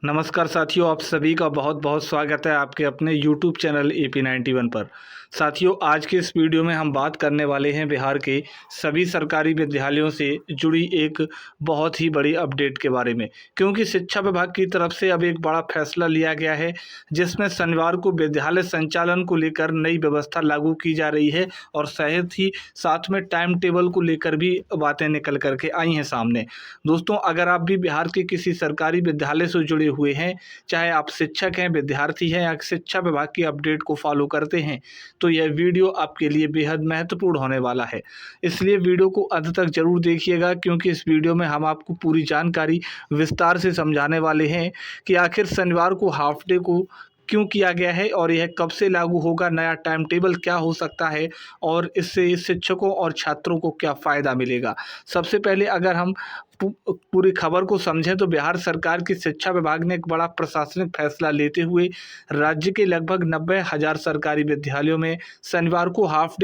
नमस्कार साथियों, आप सभी का बहुत बहुत स्वागत है आपके अपने YouTube चैनल AP91 पर। साथियों, आज के इस वीडियो में हम बात करने वाले हैं बिहार के सभी सरकारी विद्यालयों से जुड़ी एक बहुत ही बड़ी अपडेट के बारे में, क्योंकि शिक्षा विभाग की तरफ से अब एक बड़ा फैसला लिया गया है जिसमें शनिवार को विद्यालय संचालन को लेकर नई व्यवस्था लागू की जा रही है और साथ में टाइम टेबल को लेकर भी बातें निकल करके आई हैं सामने। दोस्तों, अगर आप भी बिहार के किसी सरकारी विद्यालय से जुड़े हुए हैं, चाहे आप शिक्षक हैं, विद्यार्थी हैं या शिक्षा विभाग की अपडेट को फॉलो करते हैं, तो यह वीडियो आपके लिए बेहद महत्वपूर्ण होने वाला है। इसलिए वीडियो को अंत तक जरूर देखिएगा, क्योंकि इस वीडियो में हम आपको पूरी जानकारी विस्तार से समझाने वाले हैं कि आखिर शनिवार को हाफ डे को क्यों किया गया है और यह कब से लागू होगा, नया टाइम टेबल क्या हो सकता है और इससे शिक्षकों और छात्रों को क्या फ़ायदा मिलेगा। सबसे पहले अगर हम पूरी खबर को समझें तो बिहार सरकार की शिक्षा विभाग ने एक बड़ा प्रशासनिक फैसला लेते हुए राज्य के लगभग 90,000 सरकारी विद्यालयों में शनिवार को हाफ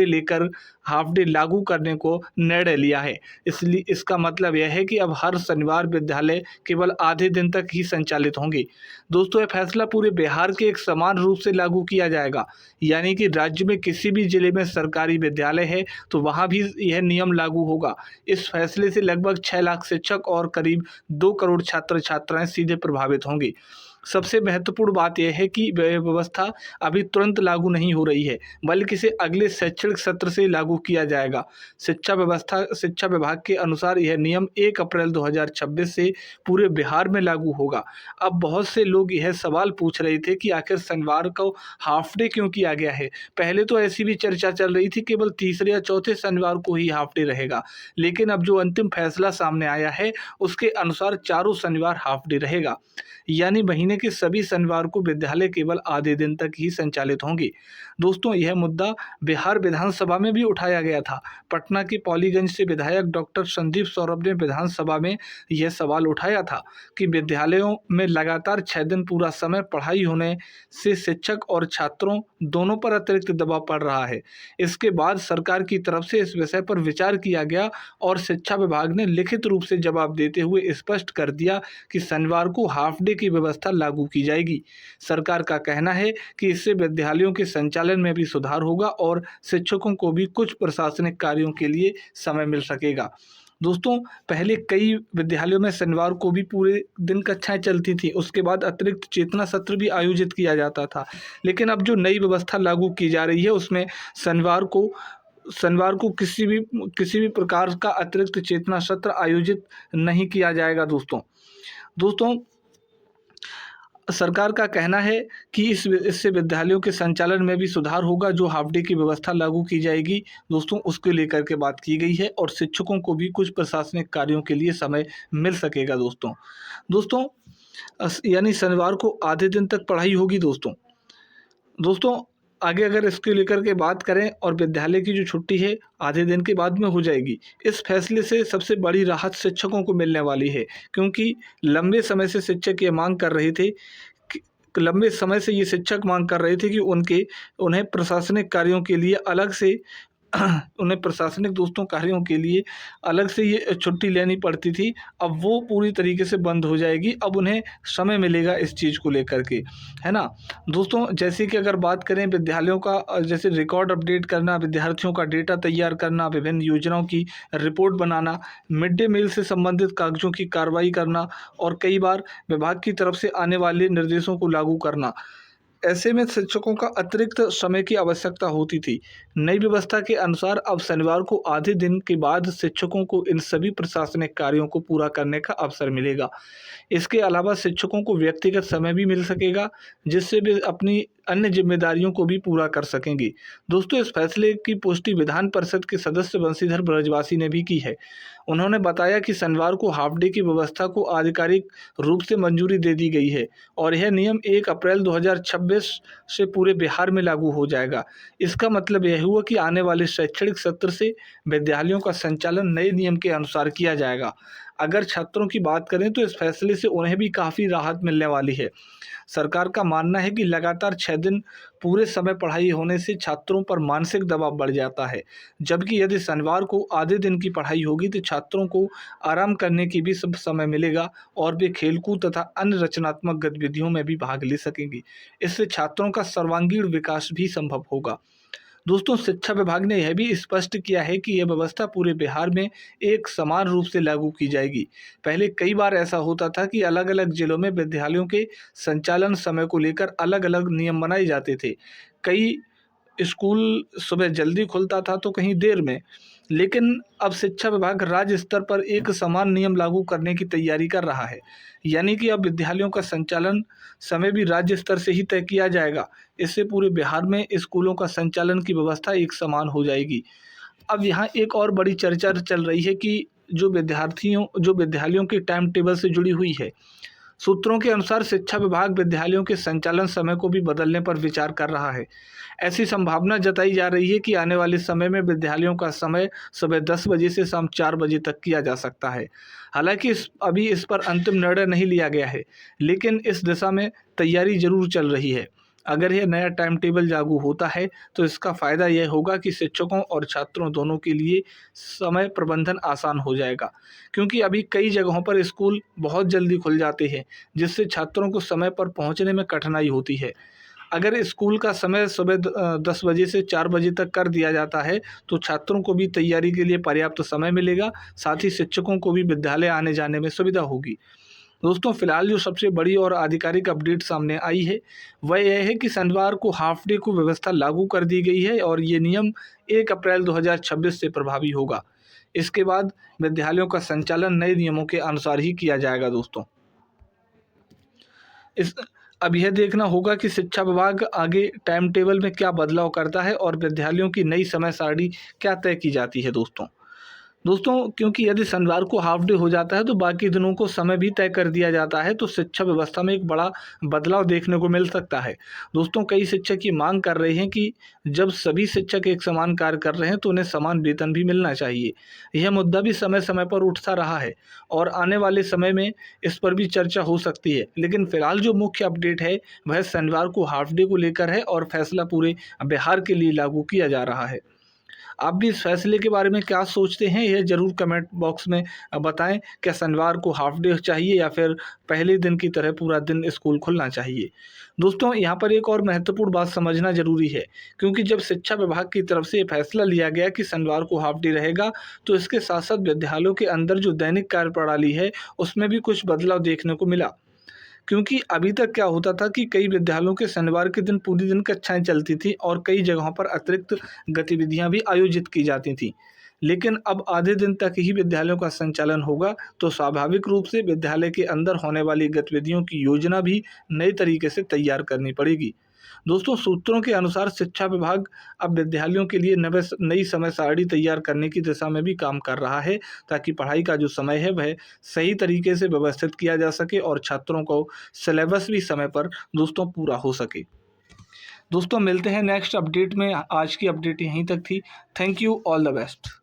डे लागू करने को निर्णय लिया है। इसलिए इसका मतलब यह है कि अब हर शनिवार विद्यालय केवल आधे दिन तक ही संचालित होंगे। दोस्तों, यह फैसला पूरे बिहार के एक समान रूप से लागू किया जाएगा, यानी कि राज्य में किसी भी जिले में सरकारी विद्यालय है तो वहाँ भी यह नियम लागू होगा। इस फैसले से लगभग 6 लाख शिक्षक और करीब 2 करोड़ छात्र छात्राएं सीधे प्रभावित होंगी। सबसे महत्वपूर्ण बात यह है कि यह व्यवस्था अभी तुरंत लागू नहीं हो रही है, बल्कि इसे अगले शैक्षणिक सत्र से लागू किया जाएगा। शिक्षा विभाग के अनुसार यह नियम 1 अप्रैल 2026 से पूरे बिहार में लागू होगा। अब बहुत से लोग यह सवाल पूछ रहे थे कि आखिर शनिवार को हाफ डे क्यों किया गया है। पहले तो ऐसी भी चर्चा चल रही थी केवल तीसरे या चौथे शनिवार को ही हाफ डे रहेगा, लेकिन अब जो अंतिम फैसला सामने आया है उसके अनुसार चारों शनिवार हाफ डे रहेगा, यानी महीने के सभी शनिवार को विद्यालय केवल आधे दिन तक ही संचालित होंगे। दोस्तों, यह मुद्दा बिहार विधानसभा में भी उठाया गया था। पटना के पॉलीगंज से विधायक डॉक्टर संदीप सौरभ ने विधानसभा में यह सवाल उठाया था कि विद्यालयों में लगातार 6 दिन पूरा समय पढ़ाई होने से शिक्षक और छात्रों दोनों पर अतिरिक्त दबाव पड़ रहा है। इसके बाद सरकार की तरफ से इस विषय पर विचार किया गया और शिक्षा विभाग ने लिखित रूप से जवाब देते हुए स्पष्ट कर दिया कि शनिवार को हाफ डे की व्यवस्था लागू की जाएगी। सरकार का कहना है कि इससे विद्यालयों के संचालन में भी सुधार होगा और शिक्षकों को भी कुछ प्रशासनिक कार्यों के लिए समय मिल सकेगा। दोस्तों, पहले कई विद्यालयों में शनिवार को भी पूरे दिन कक्षाएं चलती थी, उसके बाद अतिरिक्त चेतना सत्र भी आयोजित किया जाता था। लेकिन अब जो नई व्यवस्था लागू की जा रही है उसमें शनिवार को किसी भी प्रकार का अतिरिक्त चेतना सत्र आयोजित नहीं किया जाएगा। दोस्तों, सरकार का कहना है कि इससे विद्यालयों के संचालन में भी सुधार होगा। जो हाफ डे की व्यवस्था लागू की जाएगी दोस्तों, उसको लेकर के बात की गई है और शिक्षकों को भी कुछ प्रशासनिक कार्यों के लिए समय मिल सकेगा। दोस्तों, यानी शनिवार को आधे दिन तक पढ़ाई होगी। दोस्तों, आगे अगर इसके लेकर के बात करें और विद्यालय की जो छुट्टी है आधे दिन के बाद में हो जाएगी। इस फैसले से सबसे बड़ी राहत शिक्षकों को मिलने वाली है, क्योंकि लंबे समय से शिक्षक ये मांग कर रहे थे कि कि उन्हें प्रशासनिक कार्यों के लिए अलग से ये छुट्टी लेनी पड़ती थी। अब वो पूरी तरीके से बंद हो जाएगी। अब उन्हें समय मिलेगा इस चीज़ को लेकर के, है ना। दोस्तों, जैसे कि अगर बात करें विद्यालयों का, जैसे रिकॉर्ड अपडेट करना, विद्यार्थियों का डेटा तैयार करना, विभिन्न योजनाओं की रिपोर्ट बनाना, मिड डे मील से संबंधित कागजों की कार्रवाई करना और कई बार विभाग की तरफ से आने वाले निर्देशों को लागू करना, ऐसे में शिक्षकों का अतिरिक्त समय की आवश्यकता होती थी। नई व्यवस्था के अनुसार अब शनिवार को आधे दिन के बाद शिक्षकों को इन सभी प्रशासनिक कार्यों को पूरा करने का अवसर मिलेगा। इसके अलावा शिक्षकों को व्यक्तिगत समय भी मिल सकेगा, जिससे वे अपनी अन्य जिम्मेदारियों को भी पूरा कर सकेंगे। दोस्तों, इस फैसले की पुष्टि विधान परिषद के सदस्य बंशीधर ब्रजवासी ने भी की है। उन्होंने बताया कि शनिवार को हाफ डे की व्यवस्था को आधिकारिक रूप से मंजूरी दे दी गई है और यह नियम 1 अप्रैल 2026 से पूरे बिहार में लागू हो जाएगा। इसका मतलब यह हुआ कि आने वाले शैक्षणिक सत्र से विद्यालयों का संचालन नए नियम के अनुसार किया जाएगा। अगर छात्रों की बात करें तो इस फैसले से उन्हें भी काफ़ी राहत मिलने वाली है। सरकार का मानना है कि लगातार 6 दिन पूरे समय पढ़ाई होने से छात्रों पर मानसिक दबाव बढ़ जाता है, जबकि यदि शनिवार को आधे दिन की पढ़ाई होगी तो छात्रों को आराम करने की भी सब समय मिलेगा और वे खेलकूद तथा अन्य रचनात्मक गतिविधियों में भी भाग ले सकेंगी। इससे छात्रों का सर्वांगीण विकास भी संभव होगा। दोस्तों, शिक्षा विभाग ने यह भी स्पष्ट किया है कि यह व्यवस्था पूरे बिहार में एक समान रूप से लागू की जाएगी। पहले कई बार ऐसा होता था कि अलग-अलग जिलों में विद्यालयों के संचालन समय को लेकर अलग-अलग नियम बनाए जाते थे। कई स्कूल सुबह जल्दी खुलता था तो कहीं देर में, लेकिन अब शिक्षा विभाग राज्य स्तर पर एक समान नियम लागू करने की तैयारी कर रहा है। यानी कि अब विद्यालयों का संचालन समय भी राज्य स्तर से ही तय किया जाएगा। इससे पूरे बिहार में स्कूलों का संचालन की व्यवस्था एक समान हो जाएगी। अब यहाँ एक और बड़ी चर्चा चल रही है कि जो विद्यालयों के टाइम टेबल से जुड़ी हुई है। सूत्रों के अनुसार शिक्षा विभाग विद्यालयों के संचालन समय को भी बदलने पर विचार कर रहा है। ऐसी संभावना जताई जा रही है कि आने वाले समय में विद्यालयों का समय सुबह 10 बजे से शाम 4 बजे तक किया जा सकता है। हालांकि अभी इस पर अंतिम निर्णय नहीं लिया गया है, लेकिन इस दिशा में तैयारी जरूर चल रही है। अगर यह नया टाइम टेबल लागू होता है तो इसका फ़ायदा यह होगा कि शिक्षकों और छात्रों दोनों के लिए समय प्रबंधन आसान हो जाएगा, क्योंकि अभी कई जगहों पर स्कूल बहुत जल्दी खुल जाते हैं, जिससे छात्रों को समय पर पहुंचने में कठिनाई होती है। अगर स्कूल का समय सुबह 10 बजे से 4 बजे तक कर दिया जाता है तो छात्रों को भी तैयारी के लिए पर्याप्त समय मिलेगा, साथ ही शिक्षकों को भी विद्यालय आने जाने में सुविधा होगी। दोस्तों, फिलहाल जो सबसे बड़ी और आधिकारिक अपडेट सामने आई है वह यह है कि शनिवार को हाफ डे को व्यवस्था लागू कर दी गई है और ये नियम 1 अप्रैल 2026 से प्रभावी होगा। इसके बाद विद्यालयों का संचालन नए नियमों के अनुसार ही किया जाएगा। दोस्तों, इस अब यह देखना होगा कि शिक्षा विभाग आगे टाइम टेबल में क्या बदलाव करता है और विद्यालयों की नई समय सारणी क्या तय की जाती है। दोस्तों, क्योंकि यदि शनिवार को हाफ डे हो जाता है तो बाकी दिनों को समय भी तय कर दिया जाता है, तो शिक्षा व्यवस्था में एक बड़ा बदलाव देखने को मिल सकता है। दोस्तों, कई शिक्षक ये मांग कर रहे हैं कि जब सभी शिक्षक एक समान कार्य कर रहे हैं तो उन्हें समान वेतन भी मिलना चाहिए। यह मुद्दा भी समय समय पर उठता रहा है और आने वाले समय में इस पर भी चर्चा हो सकती है, लेकिन फिलहाल जो मुख्य अपडेट है वह शनिवार को हाफ डे को लेकर है और फैसला पूरे बिहार के लिए लागू किया जा रहा है। आप भी इस फैसले के बारे में क्या सोचते हैं, यह ज़रूर कमेंट बॉक्स में बताएं। क्या शनिवार को हाफ डे चाहिए या फिर पहले दिन की तरह पूरा दिन स्कूल खुलना चाहिए? दोस्तों, यहाँ पर एक और महत्वपूर्ण बात समझना ज़रूरी है, क्योंकि जब शिक्षा विभाग की तरफ से ये फैसला लिया गया कि शनिवार को हाफ डे रहेगा, तो इसके साथ साथ विद्यालयों के अंदर जो दैनिक कार्यप्रणाली है उसमें भी कुछ बदलाव देखने को मिला। क्योंकि अभी तक क्या होता था कि कई विद्यालयों के शनिवार के दिन पूरी दिन कक्षाएं चलती थी और कई जगहों पर अतिरिक्त गतिविधियां भी आयोजित की जाती थीं। लेकिन अब आधे दिन तक ही विद्यालयों का संचालन होगा, तो स्वाभाविक रूप से विद्यालय के अंदर होने वाली गतिविधियों की योजना भी नए तरीके से तैयार करनी पड़ेगी। दोस्तों, सूत्रों के अनुसार शिक्षा विभाग अब विद्यालयों के लिए नई समय सारणी तैयार करने की दिशा में भी काम कर रहा है, ताकि पढ़ाई का जो समय है वह सही तरीके से व्यवस्थित किया जा सके और छात्रों को सिलेबस भी समय पर दोस्तों पूरा हो सके। दोस्तों, मिलते हैं नेक्स्ट अपडेट में। आज की अपडेट यहीं तक थी। Thank you, all the best.